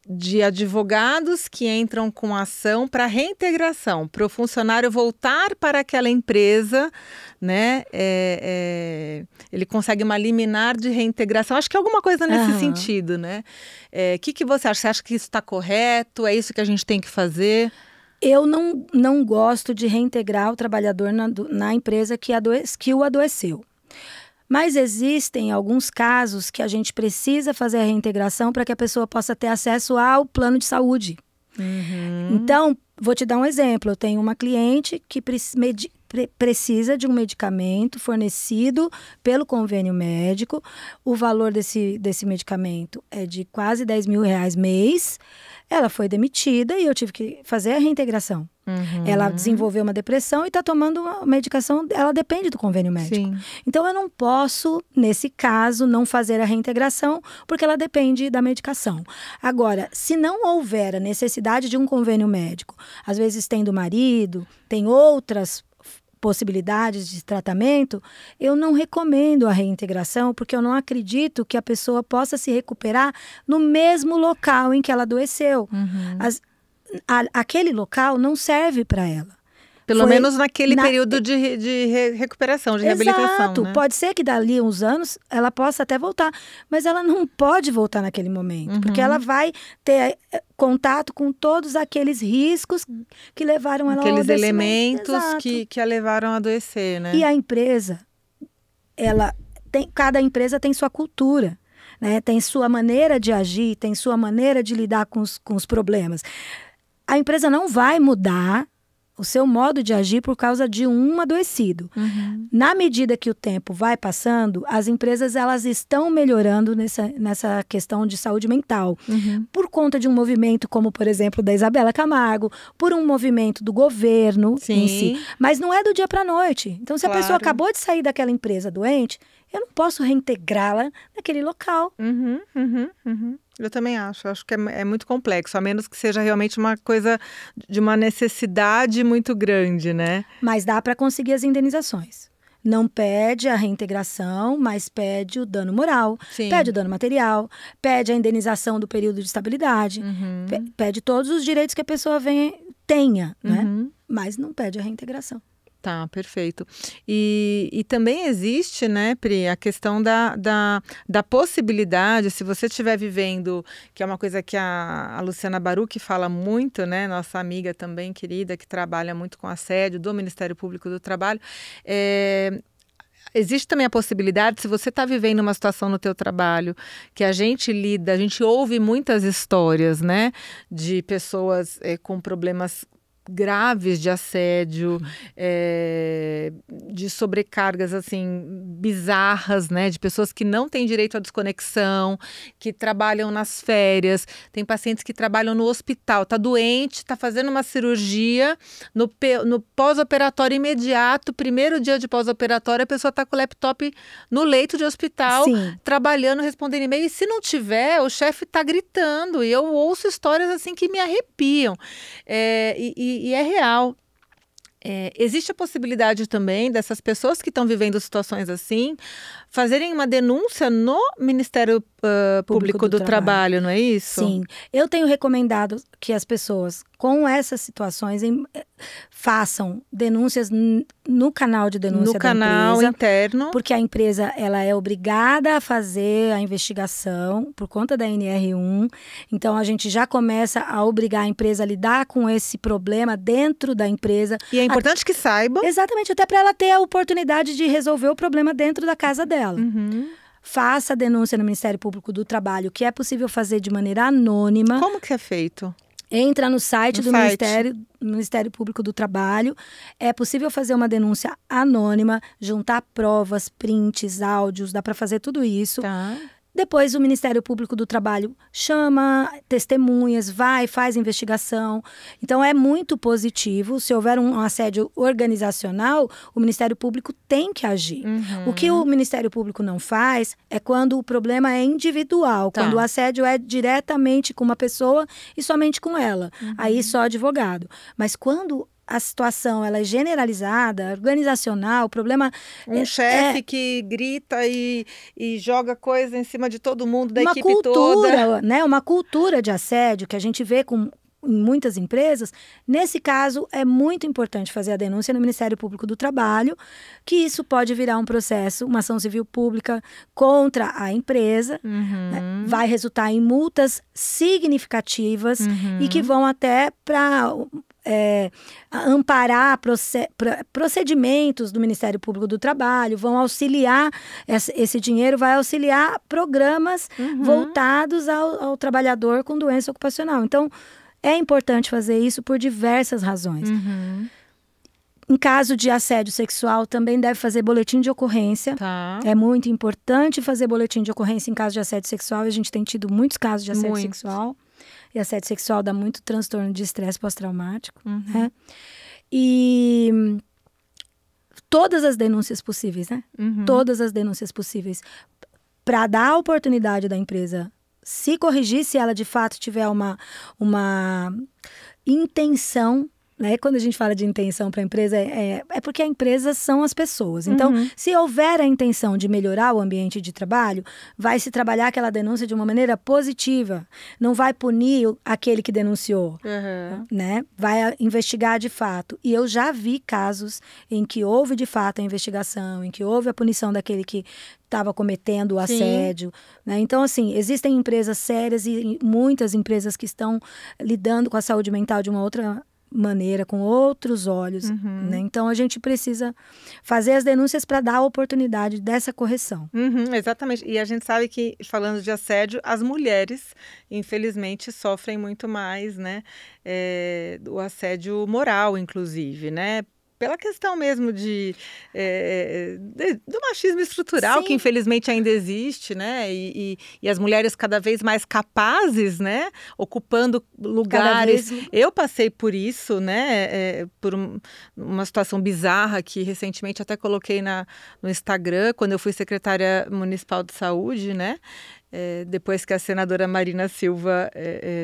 de advogados que entram com ação para reintegração, para o funcionário voltar para aquela empresa, né? Ele consegue uma liminar de reintegração. Acho que é alguma coisa nesse sentido, né? Que você acha? Você acha que isso está correto? É isso que a gente tem que fazer? Eu não gosto de reintegrar o trabalhador na empresa que o adoeceu. Mas existem alguns casos que a gente precisa fazer a reintegração para que a pessoa possa ter acesso ao plano de saúde. Então, vou te dar um exemplo. Eu tenho uma cliente que precisa de um medicamento fornecido pelo convênio médico. O valor desse medicamento é de quase R$10 mil mês. Ela foi demitida e eu tive que fazer a reintegração. Ela desenvolveu uma depressão e está tomando uma medicação, ela depende do convênio médico. Sim. Então, eu não posso, nesse caso, não fazer a reintegração, porque ela depende da medicação. Agora, se não houver a necessidade de um convênio médico, às vezes tem do marido, tem outras possibilidades de tratamento, eu não recomendo a reintegração, porque eu não acredito que a pessoa possa se recuperar no mesmo local em que ela adoeceu. Aquele local não serve para ela. Pelo menos naquele período de recuperação, de reabilitação. Exato. Né? Pode ser que dali uns anos ela possa até voltar, mas ela não pode voltar naquele momento, porque ela vai ter contato com todos aqueles riscos que levaram ela ao adoecimento. Aqueles elementos que a levaram a adoecer, né? E a empresa, cada empresa tem sua cultura, né? Tem sua maneira de agir, tem sua maneira de lidar com os problemas. A empresa não vai mudar o seu modo de agir por causa de um adoecido. Na medida que o tempo vai passando, as empresas elas estão melhorando nessa questão de saúde mental. Por conta de um movimento como, por exemplo, da Isabela Camargo, por um movimento do governo em si. Mas não é do dia para a noite. Então, se a pessoa acabou de sair daquela empresa doente, eu não posso reintegrá-la naquele local. Eu também acho que é muito complexo, a menos que seja realmente uma coisa de uma necessidade muito grande, né? Mas dá para conseguir as indenizações. Não pede a reintegração, mas pede o dano moral, pede o dano material, pede a indenização do período de estabilidade, pede todos os direitos que a pessoa tenha, né? Mas não pede a reintegração. Tá, perfeito. E também existe, né, Pri, a questão da possibilidade, se você estiver vivendo, que é uma coisa que a Luciana Baruch fala muito, né, nossa amiga também querida, que trabalha muito com assédio do Ministério Público do Trabalho, existe também a possibilidade, se você está vivendo uma situação no teu trabalho, que a gente ouve muitas histórias, né, de pessoas com problemas graves de assédio, de sobrecargas assim bizarras, né, de pessoas que não têm direito à desconexão, que trabalham nas férias, tem pacientes que trabalham no hospital, tá doente, tá fazendo uma cirurgia, no pós-operatório imediato, primeiro dia de pós-operatório, a pessoa tá com o laptop no leito de hospital, trabalhando, respondendo e-mail, e se não tiver, o chefe tá gritando, e eu ouço histórias assim que me arrepiam, e é real. Existe a possibilidade também dessas pessoas que estão vivendo situações assim fazerem uma denúncia no Ministério Público do Trabalho, não é isso? Sim, eu tenho recomendado que as pessoas com essas situações façam denúncias no canal de denúncia no canal interno, porque a empresa ela é obrigada a fazer a investigação por conta da NR1. Então a gente já começa a obrigar a empresa a lidar com esse problema dentro da empresa. E é importante que saiba. Exatamente, até para ela ter a oportunidade de resolver o problema dentro da casa dela. Uhum. Faça a denúncia no Ministério Público do Trabalho, que é possível fazer de maneira anônima. Como que é feito? Entra no site do Ministério Público do Trabalho. É possível fazer uma denúncia anônima, juntar provas, prints, áudios, dá para fazer tudo isso. Tá. Depois o Ministério Público do Trabalho chama testemunhas, faz investigação. Então é muito positivo. Se houver um assédio organizacional, o Ministério Público tem que agir. Uhum. O que o Ministério Público não faz é quando o problema é individual, quando o assédio é diretamente com uma pessoa e somente com ela. Uhum. Aí só advogado. Mas quando a situação ela é generalizada, organizacional, o problema... Um chefe que grita e joga coisa em cima de todo mundo, da equipe cultura, toda. Né? Uma cultura de assédio que a gente vê em muitas empresas. Nesse caso, é muito importante fazer a denúncia no Ministério Público do Trabalho, que isso pode virar um processo, uma ação civil pública contra a empresa, né? Vai resultar em multas significativas e que vão até para... amparar procedimentos do Ministério Público do Trabalho, vão auxiliar, esse dinheiro vai auxiliar programas voltados ao trabalhador com doença ocupacional. Então, é importante fazer isso por diversas razões. Em caso de assédio sexual, também deve fazer boletim de ocorrência. Tá. É muito importante fazer boletim de ocorrência em caso de assédio sexual. A gente tem tido muitos casos de assédio sexual. E assédio sexual dá muito transtorno de estresse pós-traumático. Né? E todas as denúncias possíveis, né? Todas as denúncias possíveis. Para dar a oportunidade da empresa se corrigir, se ela de fato tiver uma intenção. Né? Quando a gente fala de intenção para a empresa, é porque a empresa são as pessoas. Então, se houver a intenção de melhorar o ambiente de trabalho, vai se trabalhar aquela denúncia de uma maneira positiva. Não vai punir aquele que denunciou. Né? Vai investigar de fato. E eu já vi casos em que houve de fato a investigação, em que houve a punição daquele que estava cometendo o assédio. Né? Então, assim, existem empresas sérias e muitas empresas que estão lidando com a saúde mental de uma outra maneira, com outros olhos, né? Então a gente precisa fazer as denúncias para dar a oportunidade dessa correção. Exatamente, e a gente sabe que, falando de assédio, as mulheres, infelizmente, sofrem muito mais, né, o assédio moral, inclusive, né, pela questão mesmo do machismo estrutural, que infelizmente ainda existe, né? E as mulheres cada vez mais capazes, né? Ocupando lugares. Eu passei por isso, né? Por uma situação bizarra que recentemente até coloquei no Instagram, quando eu fui secretária municipal de saúde, né? Depois que a senadora Marina Silva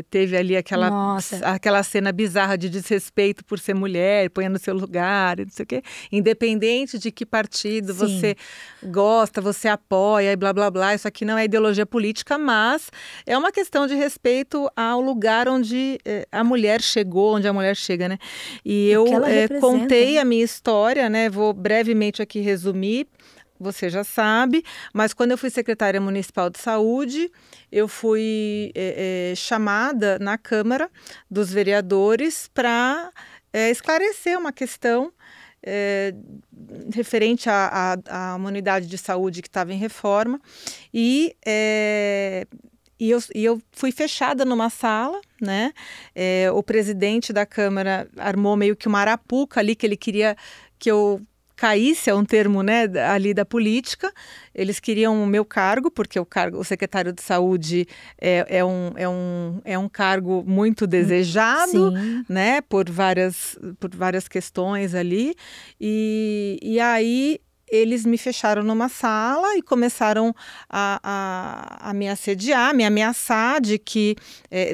teve ali aquela cena bizarra de desrespeito por ser mulher, põe no seu lugar, não sei o quê. Independente de que partido você gosta, você apoia e blá, blá, blá. Isso aqui não é ideologia política, mas é uma questão de respeito ao lugar onde a mulher chegou, onde a mulher chega, né? E eu contei a minha história, né? Vou brevemente aqui resumir. Você já sabe, mas quando eu fui secretária municipal de saúde, eu fui chamada na Câmara dos Vereadores para esclarecer uma questão referente à uma unidade de saúde que estava em reforma e eu fui fechada numa sala, né? O presidente da Câmara armou meio que uma arapuca ali, que ele queria que eu caísse, é um termo, né, ali da política. Eles queriam o meu cargo, porque o secretário de saúde é um cargo muito desejado, né, por várias questões ali. E aí eles me fecharam numa sala e começaram a me assediar, me ameaçar de que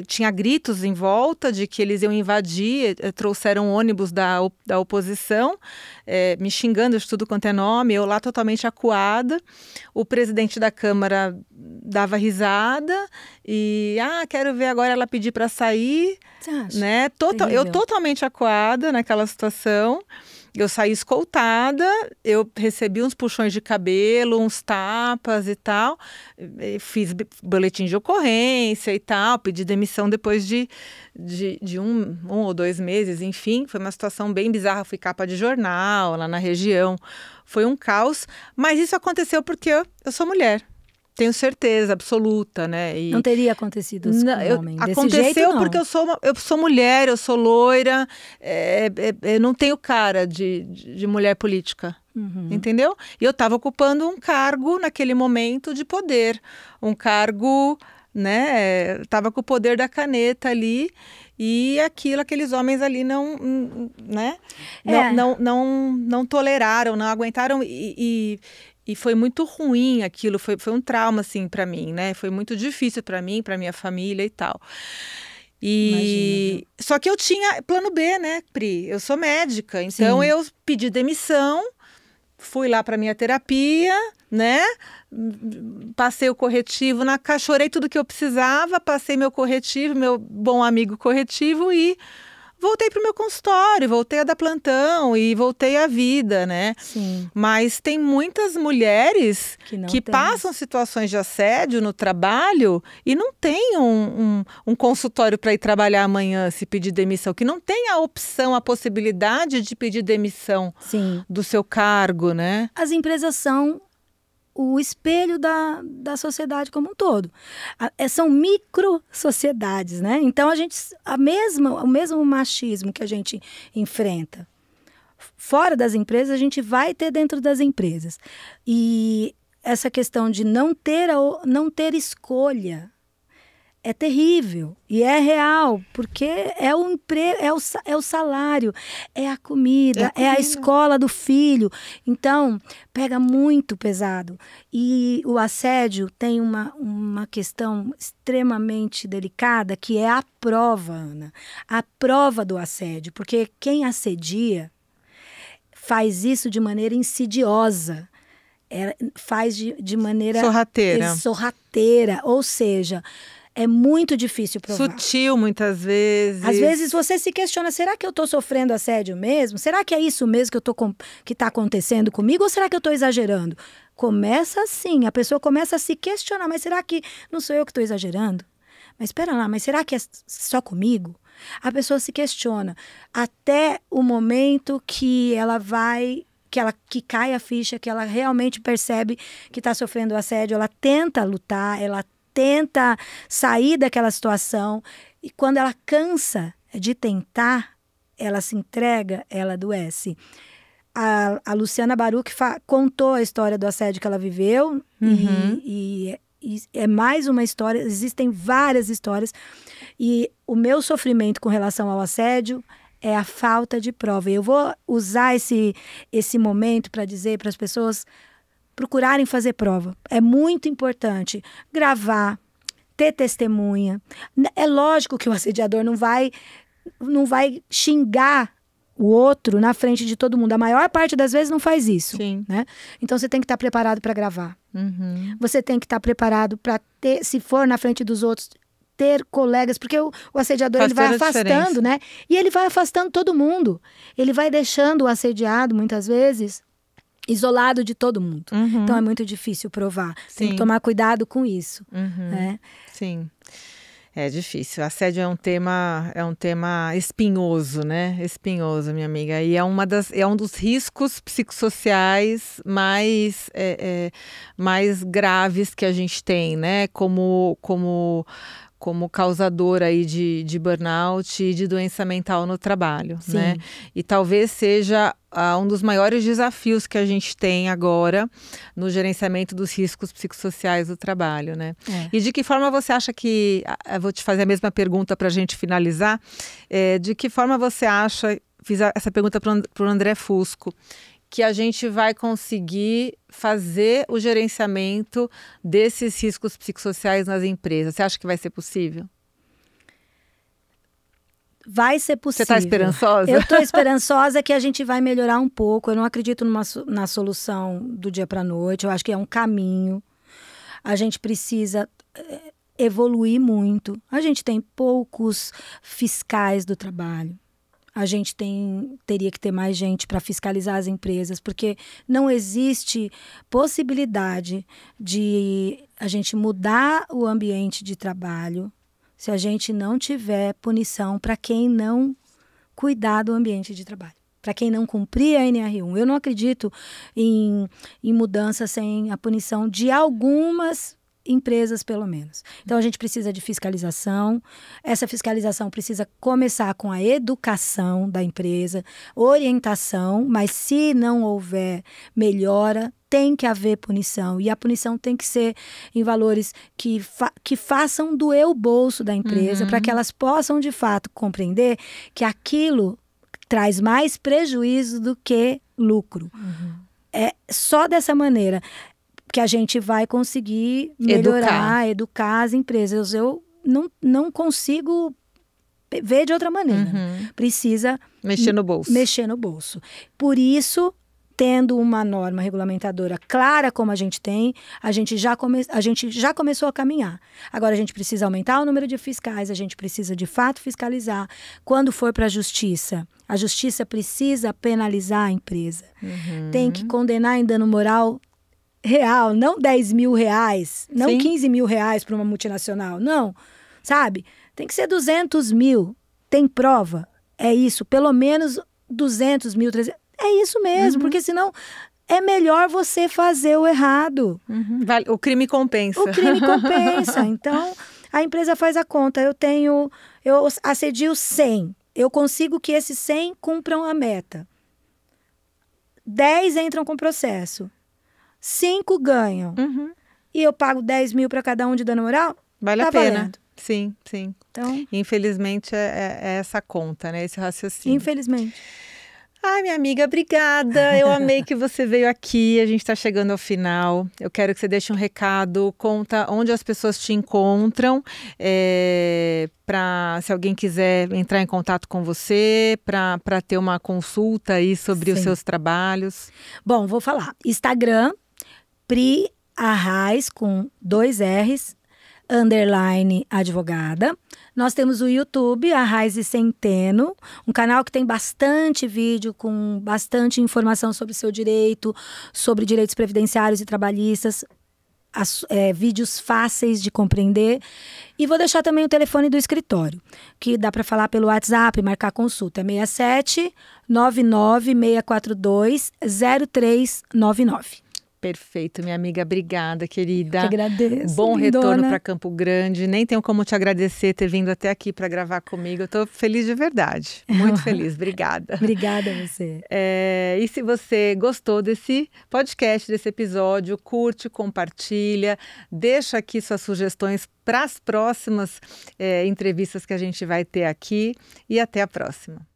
tinha gritos em volta, de que eles iam invadir, trouxeram ônibus da oposição, me xingando de tudo quanto é nome, eu lá totalmente acuada. O presidente da Câmara dava risada e, quero ver agora ela pedir para sair, né? Eu totalmente acuada naquela situação. Eu saí escoltada, eu recebi uns puxões de cabelo, uns tapas e tal, fiz boletim de ocorrência e tal, pedi demissão depois de um ou 2 meses, enfim, foi uma situação bem bizarra, fui capa de jornal lá na região, foi um caos, mas isso aconteceu porque eu sou mulher. Tenho certeza absoluta, né? E não teria acontecido com um homem desse aconteceu jeito, não. Porque eu sou mulher, eu sou loira, eu não tenho cara de mulher política, entendeu? E eu estava ocupando um cargo naquele momento de poder, um cargo, né? Estava com o poder da caneta ali e aqueles homens ali não toleraram, não aguentaram e foi muito ruim aquilo, foi um trauma, assim, para mim, né? Foi muito difícil para mim, para minha família e tal. Imagina, só que eu tinha plano B, né, Pri? Eu sou médica, então eu pedi demissão, fui lá para minha terapia, né? Passei o corretivo na casa, chorei tudo que eu precisava, passei meu corretivo, meu bom amigo corretivo e voltei para o meu consultório, voltei a dar plantão e voltei à vida, né? Sim. Mas tem muitas mulheres que passam situações de assédio no trabalho e não tem um consultório para ir trabalhar amanhã se pedir demissão, que não tem a opção, a possibilidade de pedir demissão do seu cargo, né? As empresas são o espelho da sociedade como um todo. São micro-sociedades, né? Então, o mesmo machismo que a gente enfrenta fora das empresas, a gente vai ter dentro das empresas. E essa questão de não ter escolha é terrível e é real, porque é o emprego, é o salário, é a comida, é a escola do filho. Então, pega muito pesado. E o assédio tem uma questão extremamente delicada, que é a prova, Ana. A prova do assédio, porque quem assedia faz isso de maneira insidiosa. Faz de maneira sorrateira, ou seja, é muito difícil provar. Sutil, muitas vezes. Às vezes você se questiona, será que eu estou sofrendo assédio mesmo? Será que é isso mesmo que está acontecendo comigo? Ou será que eu estou exagerando? Começa assim, a pessoa começa a se questionar, mas será que não sou eu que estou exagerando? Mas espera lá, mas será que é só comigo? A pessoa se questiona até o momento que ela vai... que cai a ficha, que ela realmente percebe que está sofrendo assédio, ela tenta lutar, ela tenta sair daquela situação, e quando ela cansa de tentar, ela se entrega, ela adoece. A Luciana Baruch contou a história do assédio que ela viveu, e é mais uma história, existem várias histórias, e o meu sofrimento com relação ao assédio é a falta de prova. E eu vou usar esse momento para dizer para as pessoas procurarem fazer prova. É muito importante gravar, ter testemunha. É lógico que o assediador não vai xingar o outro na frente de todo mundo. A maior parte das vezes não faz isso. Sim. Né? Então você tem que estar preparado para gravar. Você tem que estar preparado para ter, se for na frente dos outros, ter colegas, porque o assediador ele vai afastando, né? E ele vai afastando todo mundo. Ele vai deixando o assediado, muitas vezes, isolado de todo mundo. Então é muito difícil provar. Tem que tomar cuidado com isso. Né? Sim. É difícil. Assédio é um tema espinhoso, né? Espinhoso, minha amiga. E é um dos riscos psicossociais mais graves que a gente tem, né? Como causador aí de burnout e de doença mental no trabalho, né? E talvez seja um dos maiores desafios que a gente tem agora no gerenciamento dos riscos psicossociais do trabalho, né? E de que forma você acha que... Eu vou te fazer a mesma pergunta para a gente finalizar. De que forma você acha... Fiz essa pergunta para o André Fusco, que a gente vai conseguir fazer o gerenciamento desses riscos psicossociais nas empresas? Você acha que vai ser possível? Vai ser possível. Você está esperançosa? Eu estou esperançosa que a gente vai melhorar um pouco. Eu não acredito na solução do dia para a noite. Eu acho que é um caminho. A gente precisa evoluir muito. A gente tem poucos fiscais do trabalho. A gente teria que ter mais gente para fiscalizar as empresas, porque não existe possibilidade de a gente mudar o ambiente de trabalho se a gente não tiver punição para quem não cuidar do ambiente de trabalho, para quem não cumprir a NR1. Eu não acredito em mudança sem a punição de algumas empresas, pelo menos. Então, a gente precisa de fiscalização. Essa fiscalização precisa começar com a educação da empresa, orientação, mas se não houver melhora, tem que haver punição. E a punição tem que ser em valores que façam doer o bolso da empresa, para que elas possam, de fato, compreender que aquilo traz mais prejuízo do que lucro. É só dessa maneira que a gente vai conseguir melhorar, educar as empresas. Eu não consigo ver de outra maneira. Precisa mexer no bolso. Mexer no bolso. Por isso, tendo uma norma regulamentadora clara como a gente tem, a gente já começou a caminhar. Agora a gente precisa aumentar o número de fiscais, a gente precisa de fato fiscalizar. Quando for para a justiça precisa penalizar a empresa. Tem que condenar em dano moral real, não 10 mil reais, não 15 mil reais para uma multinacional, não, sabe? Tem que ser 200 mil, tem prova, é isso, pelo menos 200 mil, 300, é isso mesmo, porque senão é melhor você fazer o errado. O crime compensa. O crime compensa, então a empresa faz a conta, eu assedio 100, eu consigo que esses 100 cumpram a meta, 10 entram com processo, 5 ganham. E eu pago 10 mil para cada um de dano moral? Vale a pena. Valendo. Sim. Então, infelizmente é essa conta, né? Esse raciocínio. Infelizmente. Ai, minha amiga, obrigada. Eu amei que você veio aqui. A gente está chegando ao final. Eu quero que você deixe um recado, conta onde as pessoas te encontram, para se alguém quiser entrar em contato com você, para ter uma consulta aí sobre os seus trabalhos. Bom, vou falar. Instagram, Pri Arraes, com 2 R's, _ advogada. Nós temos o YouTube, Arraes e Centeno, um canal que tem bastante vídeo, com bastante informação sobre o seu direito, sobre direitos previdenciários e trabalhistas, vídeos fáceis de compreender. E vou deixar também o telefone do escritório, que dá para falar pelo WhatsApp, marcar consulta, é 67 99 642 0399. Perfeito, minha amiga. Obrigada, querida. Eu que agradeço. Bom retorno para Campo Grande. Nem tenho como te agradecer ter vindo até aqui para gravar comigo. Eu estou feliz de verdade. Muito feliz. Obrigada. Obrigada a você. E se você gostou desse podcast, desse episódio, curte, compartilha, deixa aqui suas sugestões para as próximas entrevistas que a gente vai ter aqui. E até a próxima.